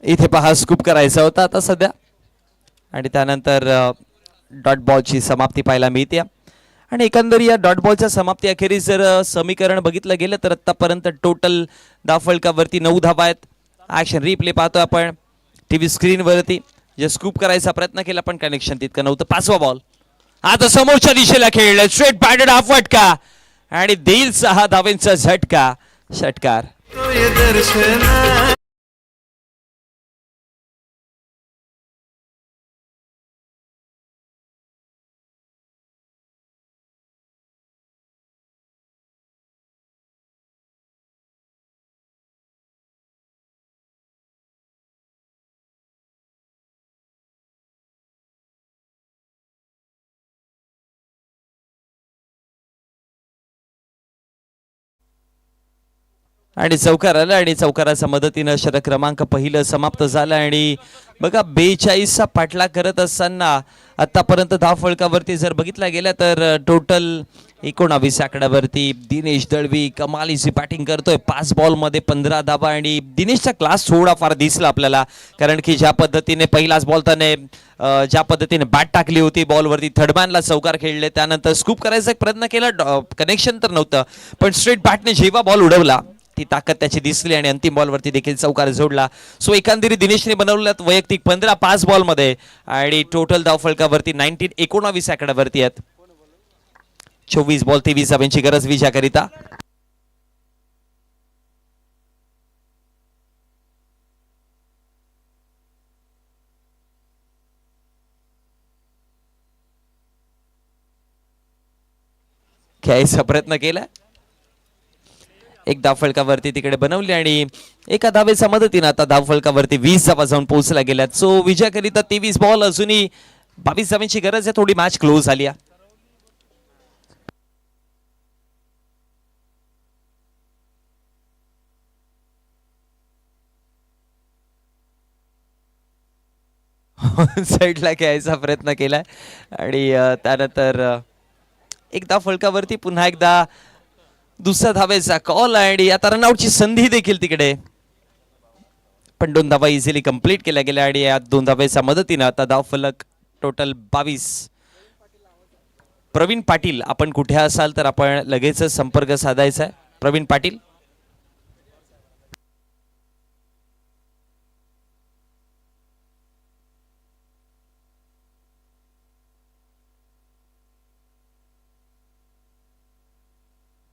इथे पहा, स्कूप करायचा होता आता सध्या आणि त्यानंतर डॉट बॉलची समाप्ती पाहायला मिळते. आणि एकंदर या डॉट बॉलच्या समाप्ती अखेरीस जर समीकरण बघितलं गेलं तर आतापर्यंत टोटल धावफलकावरती 9 धावा आहेत. ऍक्शन रिप्ले पाहतो आपण टीव्ही स्क्रीनवरती. जे स्कूप करायचा प्रयत्न केला पण कनेक्शन तितकं नव्हतं. 5वा बॉल आता समोरच्या दिशेला खेळलं, स्ट्रेट बॅटेड हाफ फटका आणि देईल 6 धावेंचा झटका. षटकार. आणि चौकार आला आणि चौकाराच्या मदतीनं षटक क्रमांक पहिलं समाप्त झालं. आणि बघा 42चा पाठलाग करत असताना आतापर्यंत धाव फलकावरती जर बघितला गेला तर टोटल 19 आकड्यावरती दिनेश दळवी कमालीची बॅटिंग करतोय. 5 बॉलमध्ये 15 धावा आणि दिनेशचा क्लास थोडाफार दिसला आपल्याला, कारण की ज्या पद्धतीने पहिलाच बॉल त्याने ज्या पद्धतीने बॅट टाकली होती बॉलवरती, थर्डमॅनला चौकार खेळले, त्यानंतर स्कूप करायचा एक प्रयत्न केला, कनेक्शन तर नव्हतं, पण स्ट्रेट बॅटने जेव्हा बॉल उडवला ती ताकद त्याची दिसली आणि अंतिम बॉलवरती देखील चौकार जोडला. सो एकंदरीत दिनेशने बनवल्यात वैयक्तिक 15 5 बॉलमध्ये आणि टोटल धाव फलकावरती 19 आकड्यावरती आहेत. 24 बॉल 23 धावांची गरज विजयाकरिता. खेळायचा प्रयत्न केला, एक धाव फलकावरती तिकडे बनवली आणि एका धावेच्या मदतीने आता धाव फलकावरती 20 धावा जाऊन पोहोचल्या गेल्यात. सो विजयाकरिता 23 बॉल, अजूनही 22 धावांची गरज आहे. थोडी मॅच क्लोज झाली आहे. साईडला खेळायचा प्रयत्न केलाय आणि त्यानंतर एक धाव फलकावरती पुन्हा एकदा दुसऱ्या धावेचा कॉल आणि आता रनआउटची संधी देखील तिकडे, पण 2 धावा इझिली कंप्लीट केल्या गेल्या आणि या 2 धावेच्या मदतीने आता धाव फलक टोटल 22. प्रवीण पाटील, आपण कुठे असाल तर आपण लगेच संपर्क साधायचा आहे. प्रवीण पाटील,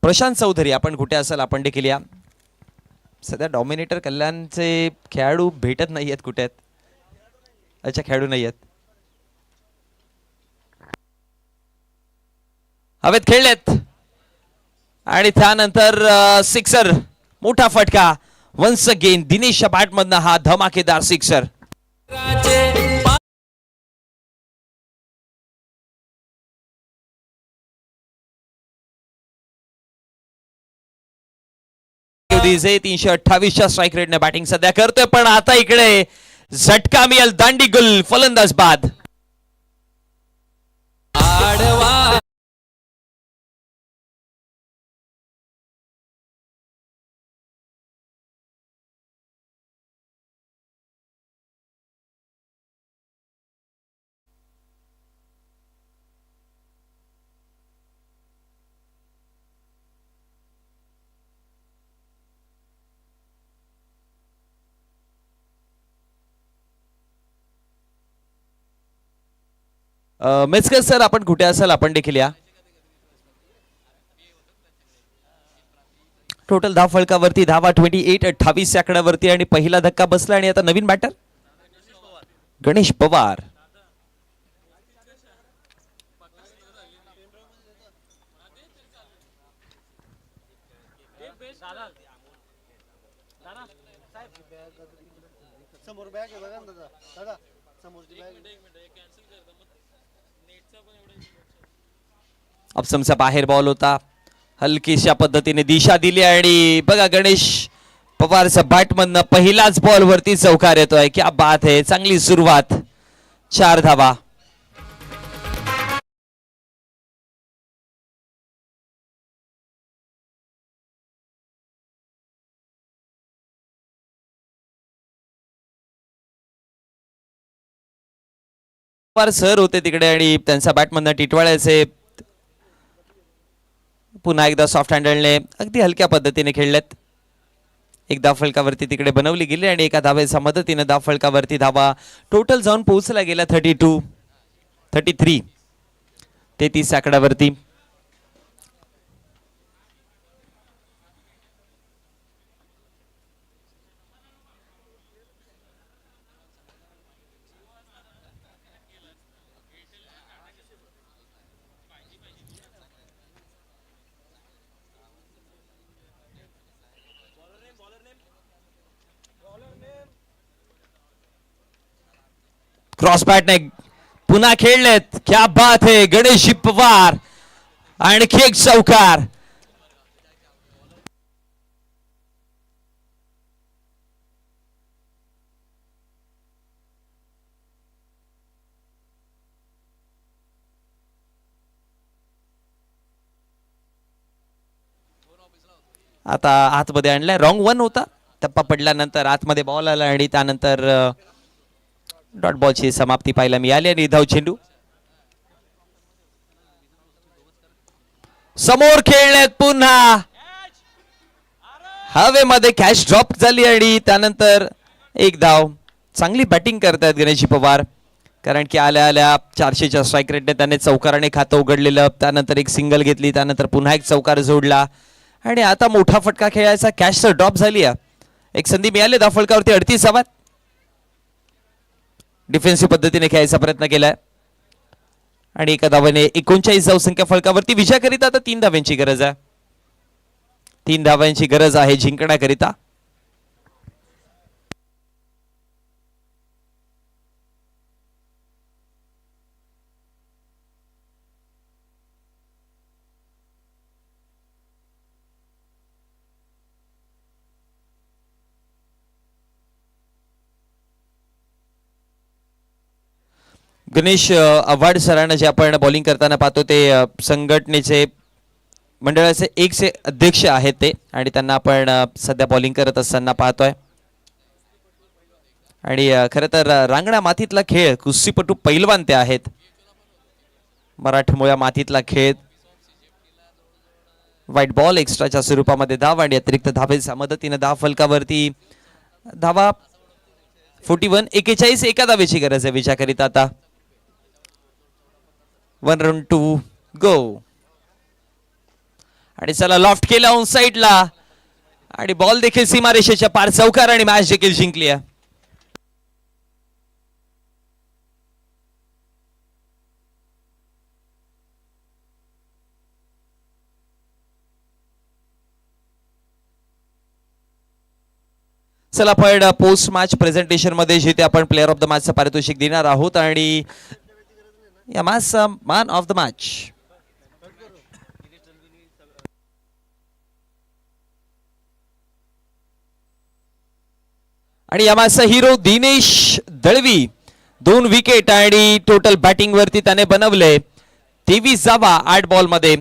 प्रशांत चौधरी, आपण कुठे असाल आपण देखील या. सध्या डॉमिनेटर कल्याणचे खेळाडू भेटत नाही आहेत. कुठे आहेत? अच्छा, खेळाडू नाही आहेत. हवेत खेळलेत आणि त्यानंतर सिक्सर, मोठा फटका वन्स अगेन दिनेशच्या बॅटमधनं हा धमाकेदार सिक्सर. दिसे 328च्या स्ट्राईक रेटने बॅटिंग सध्या करतोय, पण आता इकडे झटका मिळेल दांडी गुल फलंदाज बाद. मेचकर सर, आपण कुठे असाल आपण देखील या. टोटल धाव फलकावरती धावा 28 आकड्यावरती आणि पहिला धक्का बसला आणि आता नवीन बॅटर गणेश पवार. अपसमचा बाहेर बॉल होता, हलकीशा पद्धतीने दिशा दिली आणि बघा गणेश पवारच्या बॅटमधनं पहिलाच बॉल वरती चौकार येतोय. क्या बात है, चांगली सुरुवात. 4 धावा. पवार सर होते तिकडे आणि त्यांच्या बॅटमधनं टिटवाळ्याचे पुन्हा एकदा सॉफ्ट हँडलने अगदी हलक्या पद्धतीने खेळलेत. एक धाव फलकावरती तिकडे बनवली गेली आणि एका धावेच्या मदतीने धाव फलकावरती धावा टोटल जाऊन पोहोचला गेला 33 आकड्यावरती. क्रॉस बॅटने पुन्हा खेळलेत. क्या बात है, गणेश पवार आणखी एक चौकार. आता आतमध्ये आणलाय, रॉंग वन होता, टप्पा पडल्यानंतर आतमध्ये बॉल आला आणि त्यानंतर डॉट बॉलची समाप्ती पाहायला मिळाली आणि धाव चेंडू समोर खेळण्यात पुन्हा हवेमध्ये कॅच ड्रॉप झाली आणि त्यानंतर एक धाव. चांगली बॅटिंग करतायत गणेशजी पवार, कारण की आल्या आल्या 400च्या स्ट्राईक रेटने त्याने चौकाराने खातं उघडलेलं, त्यानंतर एक सिंगल घेतली, त्यानंतर पुन्हा एक चौकार जोडला आणि आता मोठा फटका खेळायचा. कॅच तर ड्रॉप झाली आहे, एक संधी मिळाली धाव फलकावरती 38 धावा. डिफेन्सिव्ह पद्धतीने खेळायचा प्रयत्न केलाय आणि एका धावाने 39 धावसंख्या फलकावरती. विजयाकरिता आता 3 धाव्यांची गरज आहे, 3 धाव्यांची गरज आहे जिंकण्याकरिता. गणेश आव्हाड सरांना जे आपण बॉलिंग करताना पाहतो ते संघटनेचे मंडळाचे एकचे अध्यक्ष आहेत ते, आणि त्यांना आपण सध्या बॉलिंग करत असताना पाहतोय. आणि खरं तर रांगणा मातीतला खेळ, कुस्तीपटू पैलवान ते आहेत. मराठमोळ्या मातीतला खेळ, व्हाईट बॉल एक्स्ट्राच्या स्वरूपामध्ये धाव आणि अतिरिक्त धावेच्या मदतीने धाव फलकावरती धावा 41. 41 एका धावेची गरज आहे विजयाकरिता आता. 1 रन टू गो आणि चला लॉफ्ट केला ऑन साइडला आणि बॉल देखील सीमारेषेच्या पार चौकार आणि मॅच देखील जिंकली आहे. चला आपण पोस्ट मॅच प्रेझेंटेशन मध्ये जिथे आपण प्लेअर ऑफ द मॅचचं पारितोषिक देणार आहोत आणि या मॅचचा मॅन ऑफ द मॅच आणि या मॅचचा हिरो दिनेश दळवी. 2 विकेट आणि टोटल बॅटिंग वरती त्याने बनवले 23 धावा 8 बॉल मध्ये.